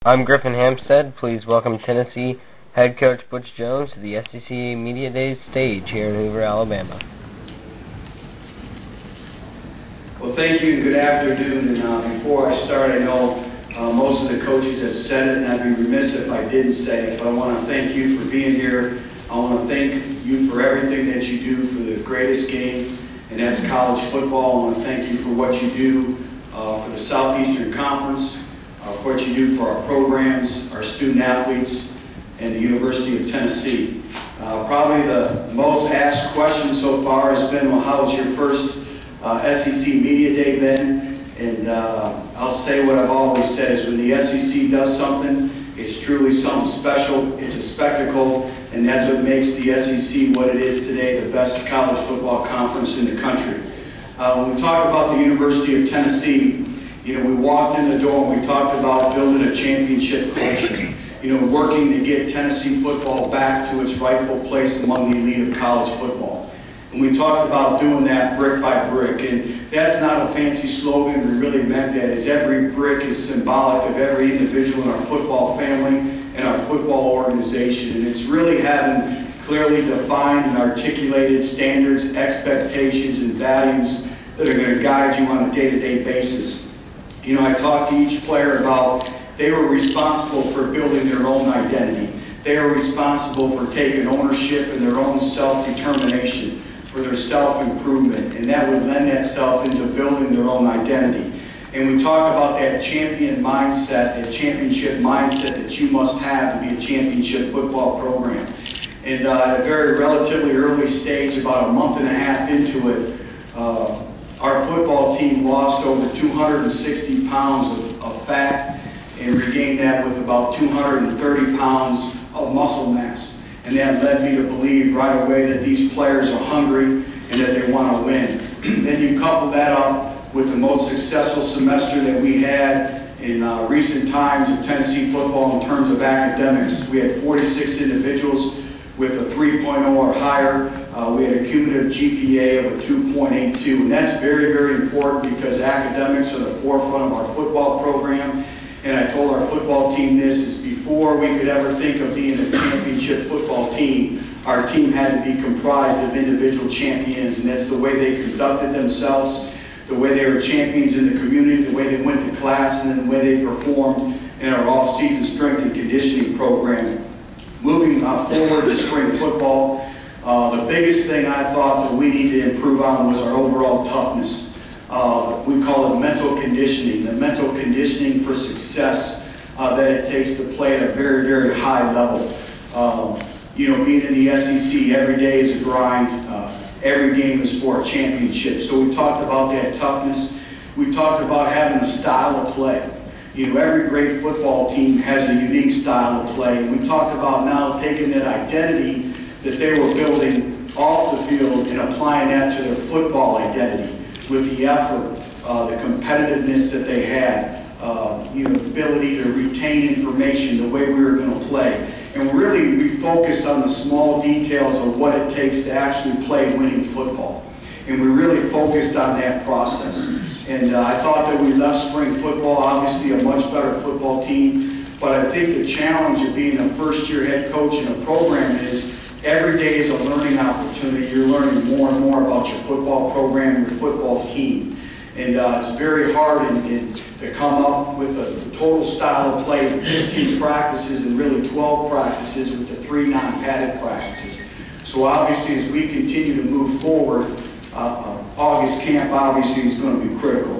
I'm Griffin Hampstead. Please welcome Tennessee head coach Butch Jones to the SEC Media Days stage here in Hoover, Alabama. Well, thank you and good afternoon. And before I start, I know most of the coaches have said it, and I'd be remiss if I didn't say it, but I want to thank you for being here. I want to thank you for everything that you do for the greatest game, and that's college football. I want to thank you for what you do for the Southeastern Conference, for what you do for our programs, our student athletes, and the University of Tennessee. Probably the most asked question so far has been, well, how was your first SEC Media Day been? And I'll say what I've always said is when the SEC does something, it's truly something special, it's a spectacle, and that's what makes the SEC what it is today, the best college football conference in the country. When we talk about the University of Tennessee, you know, we walked in the door and we talked about building a championship culture, you know, working to get Tennessee football back to its rightful place among the elite of college football. And we talked about doing that brick by brick, and that's not a fancy slogan. We really meant that, as every brick is symbolic of every individual in our football family and our football organization. And it's really having clearly defined and articulated standards, expectations, and values that are going to guide you on a day-to-day basis. You know, I talked to each player about they were responsible for building their own identity. They are responsible for taking ownership in their own self-determination, for their self-improvement, and that would lend itself into building their own identity. And we talk about that champion mindset, that championship mindset that you must have to be a championship football program. And at a very relatively early stage, about a month and a half into it, our football team lost over 260 pounds of fat and regained that with about 230 pounds of muscle mass. And that led me to believe right away that these players are hungry and that they want to win. Then you couple that up with the most successful semester that we had in recent times of Tennessee football in terms of academics. We had 46 individuals with a 3.0 or higher. We had a cumulative GPA of a 2.82, and that's very, very important because academics are the forefront of our football program. And I told our football team this, is before we could ever think of being a championship football team, our team had to be comprised of individual champions, and that's the way they conducted themselves, the way they were champions in the community, the way they went to class, and then the way they performed in our off-season strength and conditioning program. Moving forward to spring football, the biggest thing I thought that we needed to improve on was our overall toughness. We call it mental conditioning, the mental conditioning for success that it takes to play at a very, very high level. You know, being in the SEC, every day is a grind. Every game is for a championship. So we talked about that toughness. We talked about having a style of play. You know, every great football team has a unique style of play. And we talked about now taking that identity that they were building off the field and applying that to their football identity with the effort, the competitiveness that they had, you know, ability to retain information, the way we were going to play. And really, we focused on the small details of what it takes to actually play winning football. And we really focused on that process. And I thought that we left spring football, obviously a much better football team. But I think the challenge of being a first-year head coach in a program is every day is a learning opportunity. You're learning more and more about your football program, your football team. And it's very hard to come up with a total style of play, 15 practices and really 12 practices with the 3 non-padded practices. So obviously as we continue to move forward, August camp obviously is going to be critical.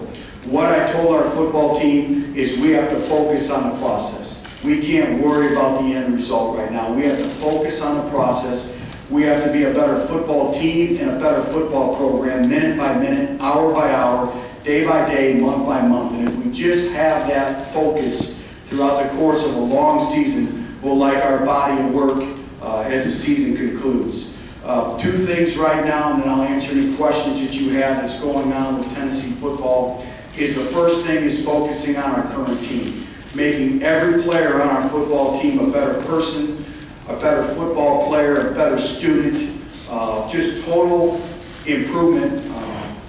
What I told our football team is we have to focus on the process. We can't worry about the end result right now. We have to focus on the process. We have to be a better football team and a better football program, minute by minute, hour by hour, day by day, month by month. And if we just have that focus throughout the course of a long season, we'll like our body of work as the season concludes. 2 things right now, and then I'll answer any questions that you have that's going on with Tennessee football, is the first thing is focusing on our current team. Making every player on our football team a better person, a better football player, a better student, just total improvement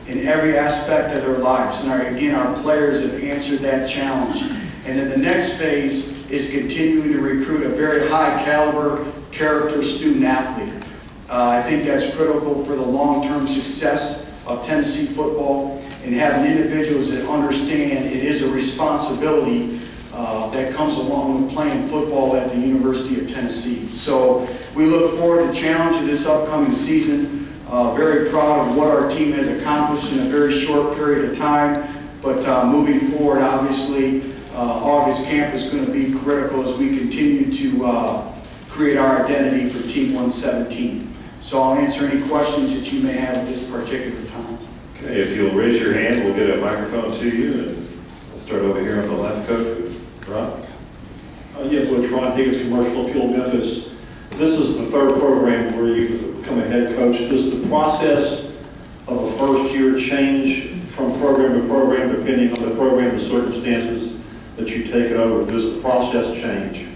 in every aspect of their lives. And again, our players have answered that challenge. And then the next phase is continuing to recruit a very high caliber character student athlete. I think that's critical for the long-term success of Tennessee football, and having individuals that understand it is a responsibility that comes along with playing football at the University of Tennessee. So we look forward to the challenge of this upcoming season. Very proud of what our team has accomplished in a very short period of time. But moving forward, obviously, August camp is going to be critical as we continue to create our identity for Team 117. So I'll answer any questions that you may have at this particular time. Okay, if you'll raise your hand, we'll get a microphone to you. And we'll start over here on the left, Coach, with Ron. Yeah, Coach Ron Higgins, Commercial Appeal, Memphis. This is the third program where you become a head coach. Does the process of a first year change from program to program depending on the program, the circumstances that you take it over? Does the process change?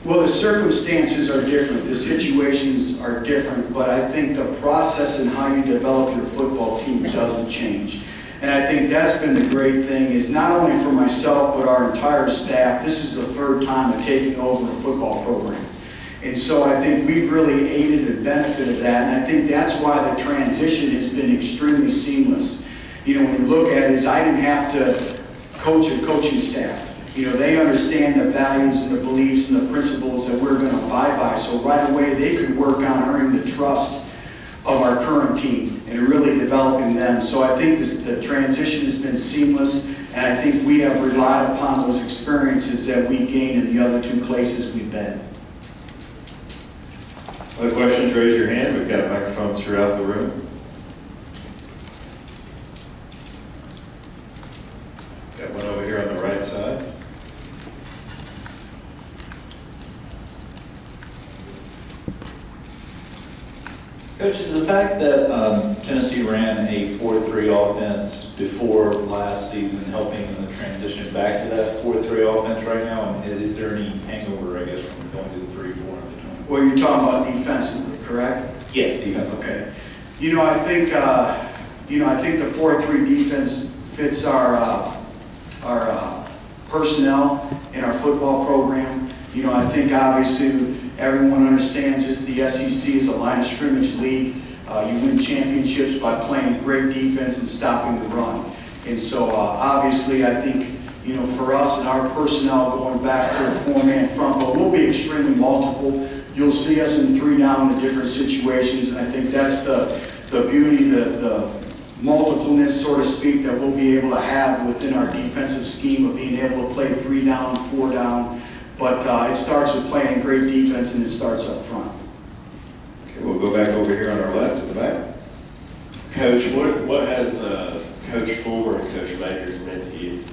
Well, the circumstances are different, the situations are different, but I think the process and how you develop your football team doesn't change. And I think that's been the great thing, is not only for myself, but our entire staff, this is the third time of taking over a football program. And so I think we've really aided and benefited that, and I think that's why the transition has been extremely seamless. You know, when you look at it, is I didn't have to coach a coaching staff. You know, they understand the values and the beliefs and the principles that we're going to abide by. So right away, they could work on earning the trust of our current team and really developing them. So I think the transition has been seamless, and I think we have relied upon those experiences that we gained in the other two places we've been. Other questions, raise your hand. We've got microphones throughout the room. Got one over here on the right side. Coach, is the fact that Tennessee ran a 4-3 offense before last season helping in the transition back to that 4-3 offense right now? And is there any hangover, I guess, from going to the 3-4 in between? Well, you're talking about defensively, correct? Yes, defensively. Okay. You know, I think the 4-3 defense fits our personnel in our football program. You know, I think obviously everyone understands this. The SEC is a line of scrimmage league. You win championships by playing great defense and stopping the run. And so obviously I think, you know, for us and our personnel going back to a four-man front, but we'll be extremely multiple. You'll see us in 3 down in different situations, and I think that's the beauty, the multipleness, so to speak, that we'll be able to have within our defensive scheme of being able to play 3 down, 4 down. But it starts with playing great defense, and it starts up front. Okay, we'll go back over here on our left in the back. Coach, what has Coach Fulmer and Coach Majors meant to you?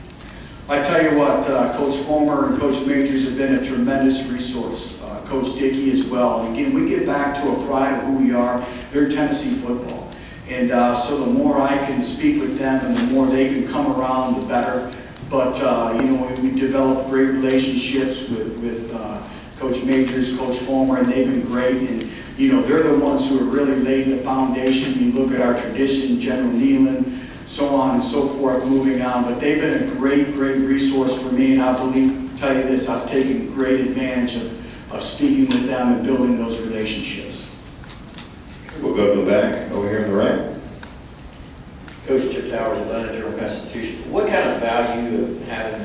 I tell you what, Coach Fulmer and Coach Majors have been a tremendous resource. Coach Dickey as well. And again, we get back to a pride of who we are. They're Tennessee football. And so the more I can speak with them and the more they can come around, the better. But, you know, we developed great relationships with Coach Majors, Coach Fulmer, and they've been great. And, you know, they're the ones who have really laid the foundation. You look at our tradition, General Nealon, so on and so forth, moving on. But they've been a great, great resource for me. And I tell you this, I've taken great advantage of speaking with them and building those relationships. Okay, we'll go to the back over here on the right. Coach Chip Towers, Atlanta Journal-Constitution. What kind of value of having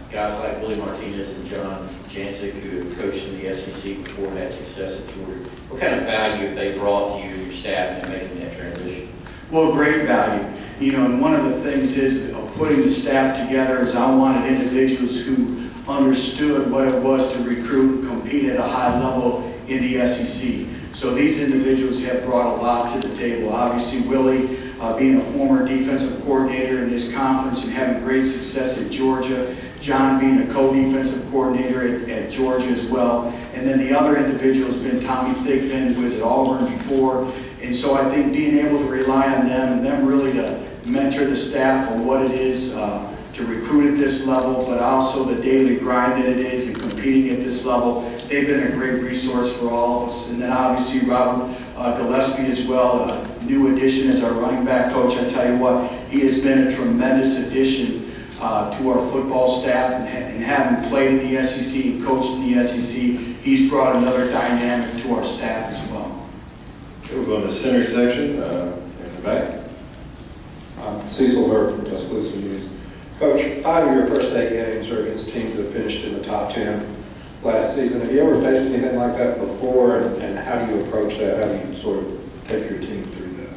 guys like Billy Martinez and John Jancic, who have coached in the SEC before and had success at Georgia, what kind of value have they brought to you and your staff in making that transition? Well, great value. You know, and one of the things is of putting the staff together is I wanted individuals who understood what it was to recruit and compete at a high level in the SEC. So these individuals have brought a lot to the table. Obviously, Willie, being a former defensive coordinator in this conference and having great success at Georgia. John being a co-defensive coordinator at Georgia as well. And then the other individual has been Tommy Thigpen, who was at Auburn before. And so I think being able to rely on them and them really to mentor the staff on what it is to recruit at this level, but also the daily grind that it is and competing at this level. They've been a great resource for all of us. And then obviously Robert Gillespie as well, a new addition as our running back coach. I tell you what, he has been a tremendous addition to our football staff, and having played in the SEC and coached in the SEC, he's brought another dynamic to our staff as well. Okay, we'll go in the center section in the back. Cecil Hurd from Tuscaloosa News. Coach, 5 of your first 8 games are against teams that finished in the top 10 last season. Have you ever faced anything like that before, and how do you approach that? How do you sort of take your team through that?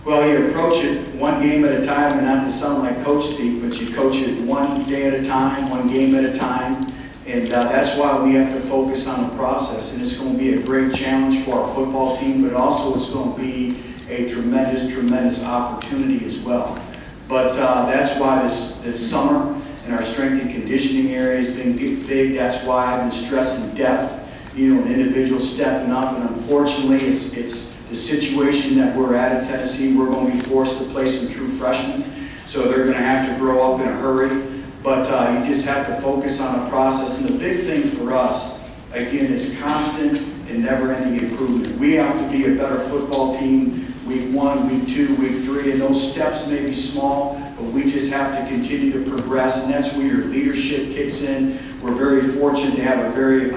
Well, you approach it one game at a time, and not to sound like coach speak, but you coach it one day at a time, one game at a time, and that's why we have to focus on the process. And it's going to be a great challenge for our football team, but also it's going to be a tremendous, tremendous opportunity as well. But that's why this summer in our strength and conditioning area has been big. That's why I've been stressing depth, you know, an individual stepping up. And unfortunately, it's the situation that we're at in Tennessee. We're going to be forced to play some true freshmen, so they're going to have to grow up in a hurry. But you just have to focus on the process. And the big thing for us, again, is constant and never-ending improvement. We have to be a better football team week 1, week 2, week 3, and those steps may be small, but we just have to continue to progress, and that's where your leadership kicks in. We're very fortunate to have a very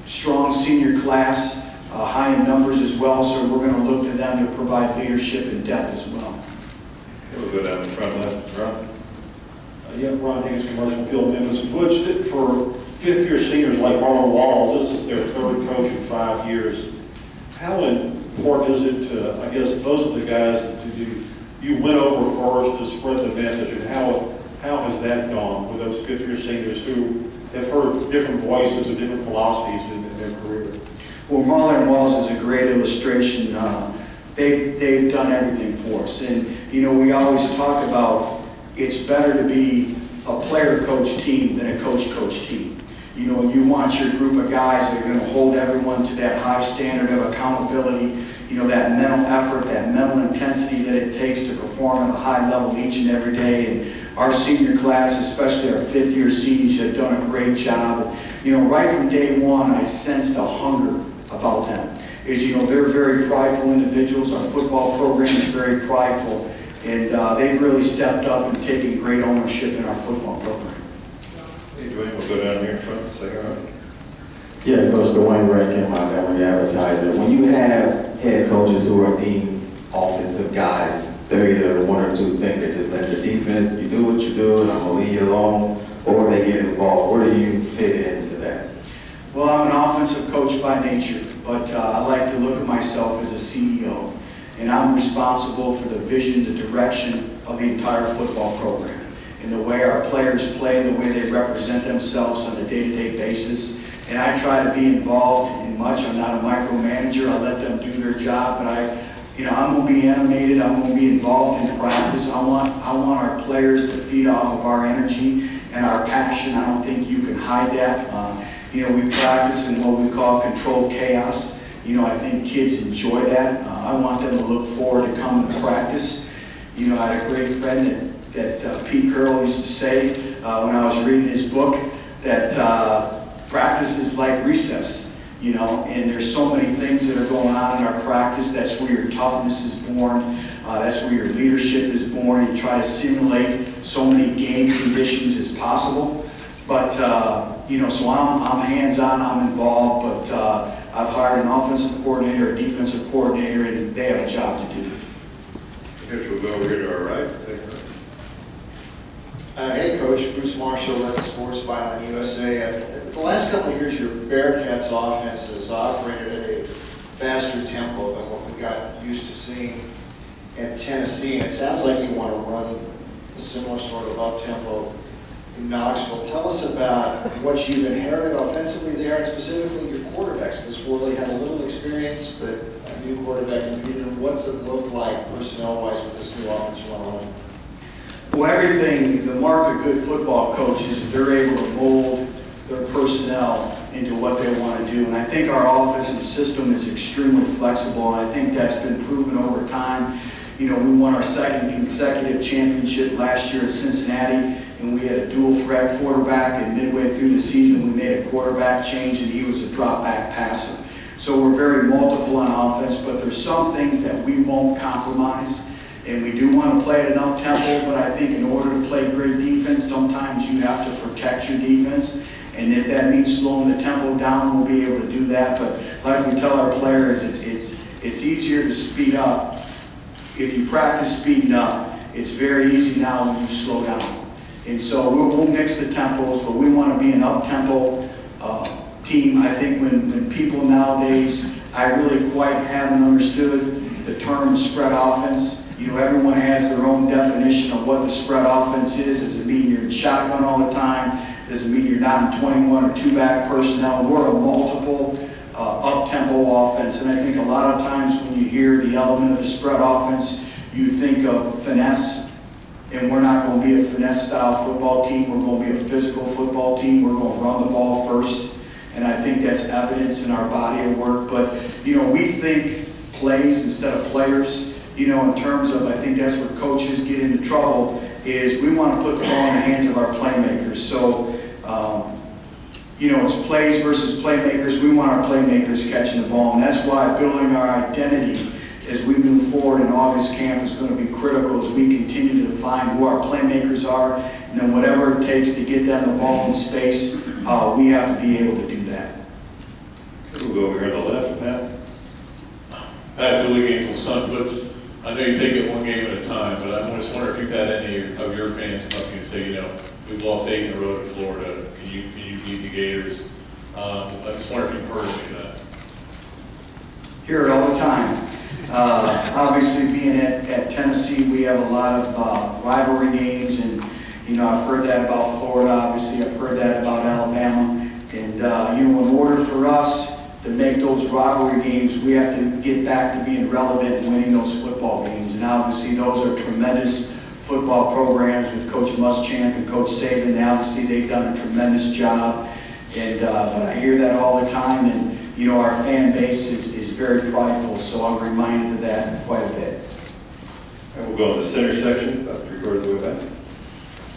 strong senior class, high in numbers as well, so we're going to look to them to provide leadership and depth as well. Okay, we'll go down the front left. Ron? Yeah, Ron Higgins, Commercial Appeal, Memphis. Butch, for fifth-year seniors like Marlon Walls, this is their 3rd coach in 5 years. How important is it to, I guess, those are the guys that you went over first to spread the message, and how has that gone with those fifth-year seniors who have heard different voices and different philosophies in their career? Well, Marlon Walls is a great illustration. They've done everything for us, and you know, we always talk about it's better to be a player-coach team than a coach-coach team. You know, you want your group of guys that are going to hold everyone to that high standard of accountability, you know, that mental effort, that mental intensity that it takes to perform at a high level each and every day. And our senior class, especially our 5th-year seniors, have done a great job. And, you know, right from day one, I sensed a hunger about them. You know, they're very prideful individuals. Our football program is very prideful. And they've really stepped up and taken great ownership in our football program. Hey, Dwayne, we'll go down here in front, second row. Yeah, Coach Dwayne Rankin, Montgomery Advertiser. When you have head coaches who are deemed offensive guys, they're either one or two things. They just let the defense, you do what you do, and I'm going to leave you alone, or they get involved. Where do you fit into that? Well, I'm an offensive coach by nature, but I like to look at myself as a CEO. And I'm responsible for the vision, the direction of the entire football program. And the way our players play, the way they represent themselves on a day-to-day basis. And I try to be involved in much. I'm not a micromanager. I let them do their job, but I'm going to be animated. I'm going to be involved in practice. I want our players to feed off of our energy and our passion. I don't think you can hide that. You know, we practice in what we call controlled chaos. You know, I think kids enjoy that. I want them to look forward to coming to practice. You know, I had a great friend that Pete Carroll used to say when I was reading his book that practice is like recess, you know, and there's so many things that are going on in our practice. That's where your toughness is born. That's where your leadership is born. You try to simulate so many game conditions as possible. But, you know, so I'm hands-on, I'm involved, but I've hired an offensive coordinator, a defensive coordinator, and they have a job to do. Coach, we'll go over here to our right, second row. Hey, Coach, Bruce Marshall, Let's Sports Byline USA. The last couple of years, your Bearcats offense has operated at a faster tempo than what we got used to seeing at Tennessee. And it sounds like you want to run a similar sort of up-tempo in Knoxville. Tell us about what you've inherited offensively there, and specifically your quarterbacks, because Worley had a little experience, but a new quarterback in the union. What's it look like personnel-wise with this new offense you want to run? Well, everything, the mark of good football coaches is they're able to mold their personnel into what they want to do. And I think our offensive system is extremely flexible, and I think that's been proven over time. You know, we won our 2nd consecutive championship last year at Cincinnati, and we had a dual threat quarterback, and midway through the season we made a quarterback change, and he was a drop back passer. So we're very multiple on offense, but there's some things that we won't compromise. And we do want to play at an up-tempo, but I think in order to play great defense, sometimes you have to protect your defense. And if that means slowing the tempo down, we'll be able to do that. But like we tell our players, it's easier to speed up. If you practice speeding up, it's very easy now when you slow down. And so we'll mix the tempos, but we want to be an up-tempo team. I think when people nowadays, I really quite haven't understood the term spread offense. You know, everyone has their own definition of what the spread offense is. Does it mean you're in shotgun all the time? Does it mean you're not in 21 or two-back personnel? We're a multiple up-tempo offense. And I think a lot of times when you hear the element of the spread offense, you think of finesse. And we're not going to be a finesse-style football team. We're going to be a physical football team. We're going to run the ball first. And I think that's evidence in our body of work. But, you know, we think plays instead of players. You know, in terms of, I think that's where coaches get into trouble, is we want to put the ball in the hands of our playmakers. So, you know, it's plays versus playmakers. We want our playmakers catching the ball. And that's why building our identity as we move forward in August camp is going to be critical as we continue to define who our playmakers are. And then whatever it takes to get them the ball in space, we have to be able to do that. We'll go over here on the left, Pat. Pat, Billy Gainesville, but I know you take it one game at a time, but I just wonder if you've had any of your fans come up to you and say, you know, we've lost 8 in a row to Florida. Can you beat the Gators? I just wonder if you've heard any of that. Hear it all the time. Obviously, being at Tennessee, we have a lot of rivalry games, and you know, I've heard that about Florida. Obviously, I've heard that about Alabama, and you know, in order for us to make those rivalry games, we have to get back to being relevant and winning those football games. And obviously, those are tremendous football programs with Coach Muschamp and Coach Saban. And obviously, they've done a tremendous job. And but I hear that all the time, and you know, our fan base is very prideful, so I'm reminded of that quite a bit. And we'll go in the center section, about 3/4 of the way back.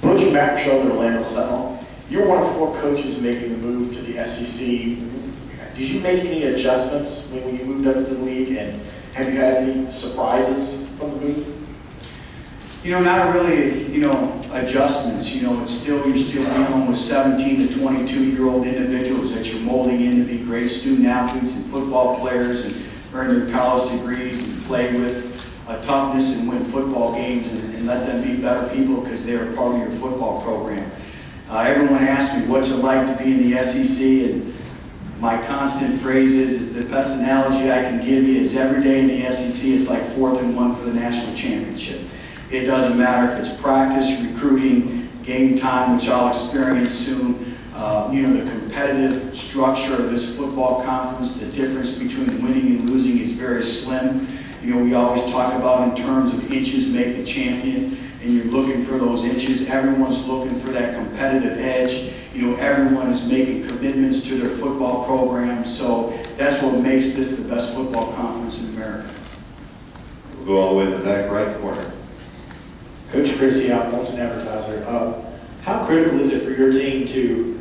Butch Mack, the Orlando Sentinel. You're one of 4 coaches making the move to the SEC. Did you make any adjustments when you moved up to the league, and have you had any surprises from the move? You know, not really, you know, adjustments. You know, it's still, you're still dealing with 17 to 22-year-old individuals that you're molding in to be great student athletes and football players and earn their college degrees and play with toughness and win football games and let them be better people because they're part of your football program. Everyone asks me, what's it like to be in the SEC? And my constant phrase is the best analogy I can give you is every day in the SEC is like 4th and 1 for the national championship. It doesn't matter if it's practice, recruiting, game time, which I'll experience soon. You know, the competitive structure of this football conference, the difference between winning and losing is very slim. You know, we always talk about in terms of inches make the champion, and you're looking for those inches. Everyone's looking for that competitive edge. You know, everyone is making commitments to their football program, so that's what makes this the best football conference in America. We'll go all the way to the back right corner. Coach Chrissy, I'm also an advertiser. How critical is it for your team to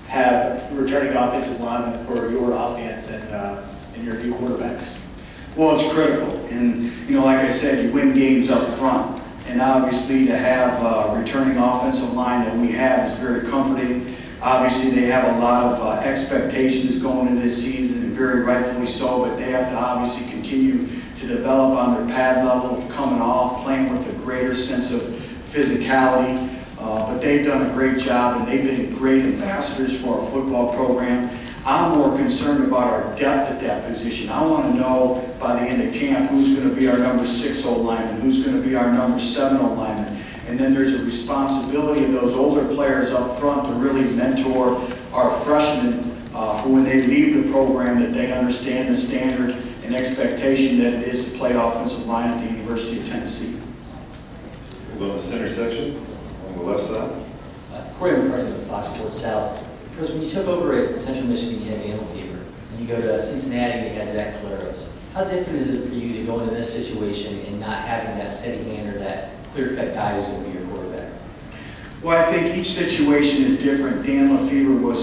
have returning offensive linemen for your offense and your new quarterbacks? Well, it's critical. And, you know, like I said, you win games up front. And obviously to have a returning offensive line that we have is very comforting. Obviously they have a lot of expectations going into this season, and very rightfully so, but they have to obviously continue to develop on their pad level of coming off, playing with a greater sense of physicality. But they've done a great job, and they've been great ambassadors for our football program. I'm more concerned about our depth at that position. I want to know by the end of camp who's going to be our number 6 O-lineman, who's going to be our number 7 O-lineman. And then there's a responsibility of those older players up front to really mentor our freshmen for when they leave the program, that they understand the standard and expectation that it is to play offensive line at the University of Tennessee. We'll go in the center section on the left side. Corey McCartney with Fox Sports South. Coach, when you took over at Central Michigan, you had Animal Fever, and you go to Cincinnati and you had Zach Caleros. How different is it for you to go into this situation and not having that steady hand or that clear-cut guy who's going to be your quarterback? Well, I think each situation is different. Dan Lefevre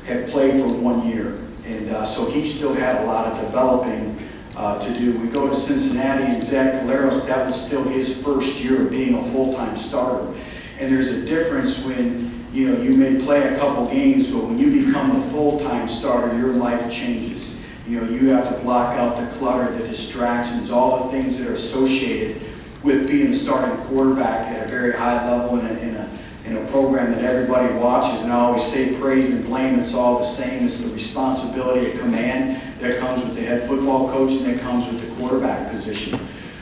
had played for 1 year, and so he still had a lot of developing to do. We go to Cincinnati, and Zach Caleros, that was still his first year of being a full-time starter. And there's a difference when, you know, you may play a couple games, but when you become a full-time starter, your life changes. You know, you have to block out the clutter, the distractions, all the things that are associated with being a starting quarterback at a very high level in a program that everybody watches. And I always say praise and blame, it's all the same. It's the responsibility of command that comes with the head football coach and that comes with the quarterback position.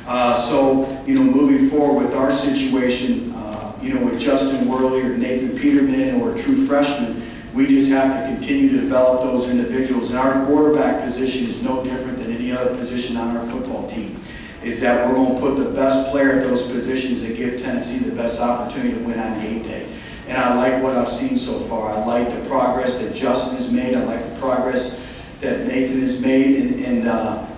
So, you know, moving forward with our situation, you know, with Justin Worley or Nathan Peterman or a true freshman, we just have to continue to develop those individuals. And our quarterback position is no different than any other position on our football team, is that we're going to put the best player at those positions and give Tennessee the best opportunity to win on game day. And I like what I've seen so far. I like the progress that Justin has made. I like the progress that Nathan has made. And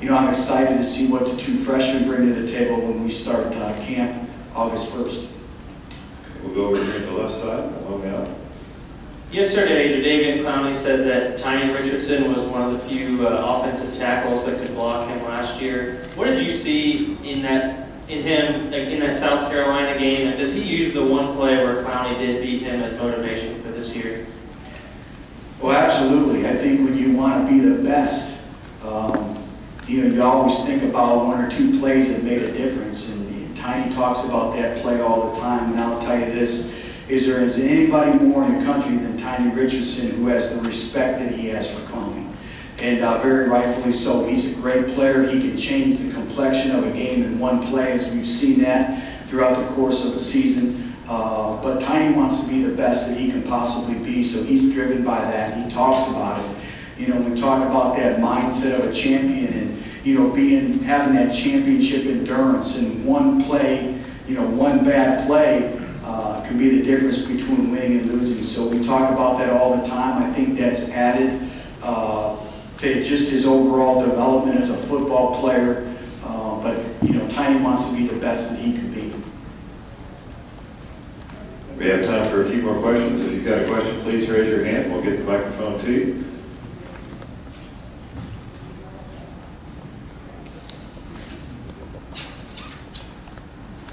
you know, I'm excited to see what the two freshmen bring to the table when we start camp August 1st. We'll go over here to the left side, along the aisle. Yesterday, Jadeveon Clowney said that Tiny Richardson was one of the few offensive tackles that could block him last year. What did you see in him in that South Carolina game, and does he use the one play where Clowney did beat him as motivation for this year? Well, absolutely. I think when you want to be the best, you know, you always think about one or two plays that made a difference, and Tiny talks about that play all the time. And I'll tell you this: is anybody more in the country than Tiny Richardson who has the respect that he has for Clowney? And very rightfully so. He's a great player. He can change the complexion of a game in one play, as we've seen that throughout the course of a season. But Tiny wants to be the best that he can possibly be, so he's driven by that. He talks about it. You know, we talk about that mindset of a champion, and you know, having that championship endurance. And one play, you know, one bad play can be the difference between winning and losing. So we talk about that all the time. I think that's added to just his overall development as a football player. But you know, Tiny wants to be the best that he can be. We have time for a few more questions. If you've got a question, please raise your hand. We'll get the microphone to you.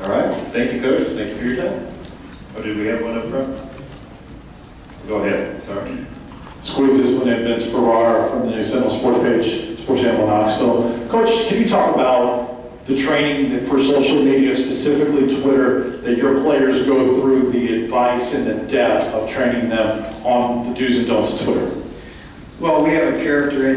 All right. Thank you, Coach. Thank you for your time. Oh, did we have one up front? Go ahead. Sorry. Squeeze this one in. Vince Farrar from the New Sentinel Sports Page, Sports Channel in Knoxville. Coach, can you talk about the training for social media, specifically Twitter, that your players go through, the advice and the depth of training them on the do's and don'ts of Twitter? Well, we have a character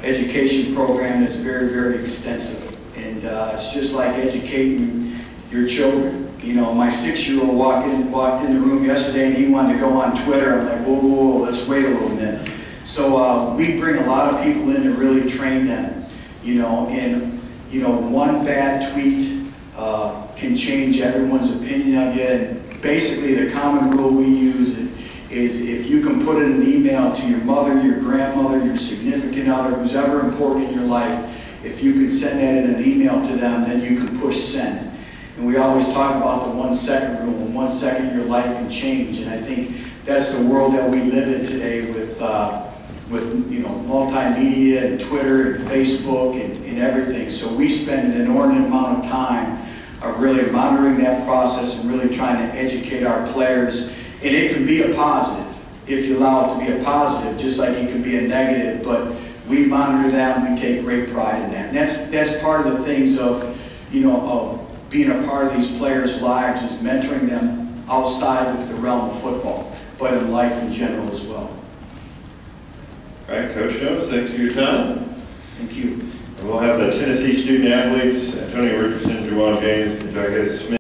education program that's very, very extensive. And it's just like educating your children. You know, my 6-year-old walked in the room yesterday and he wanted to go on Twitter. I'm like, whoa, whoa, whoa, let's wait a little minute. So we bring a lot of people in to really train them, you know, and, you know, one bad tweet can change everyone's opinion of you. And basically the common rule we use is if you can put in an email to your mother, your grandmother, your significant other, who's ever important in your life, if you can send that in an email to them, then you can push send. And we always talk about the 1 second rule. In 1 second, your life can change. And I think that's the world that we live in today with you know, multimedia and Twitter and Facebook and everything. So we spend an inordinate amount of time of really monitoring that process and really trying to educate our players. And it can be a positive if you allow it to be a positive, just like it can be a negative. But we monitor that and we take great pride in that. And that's part of the things of, you know, of being a part of these players' lives, is mentoring them outside of the realm of football, but in life in general as well. All right, Coach Jones, thanks for your time. Thank you. And we'll have the Tennessee student athletes, Antonio Richardson, Juwan James, and Jaquez Smith.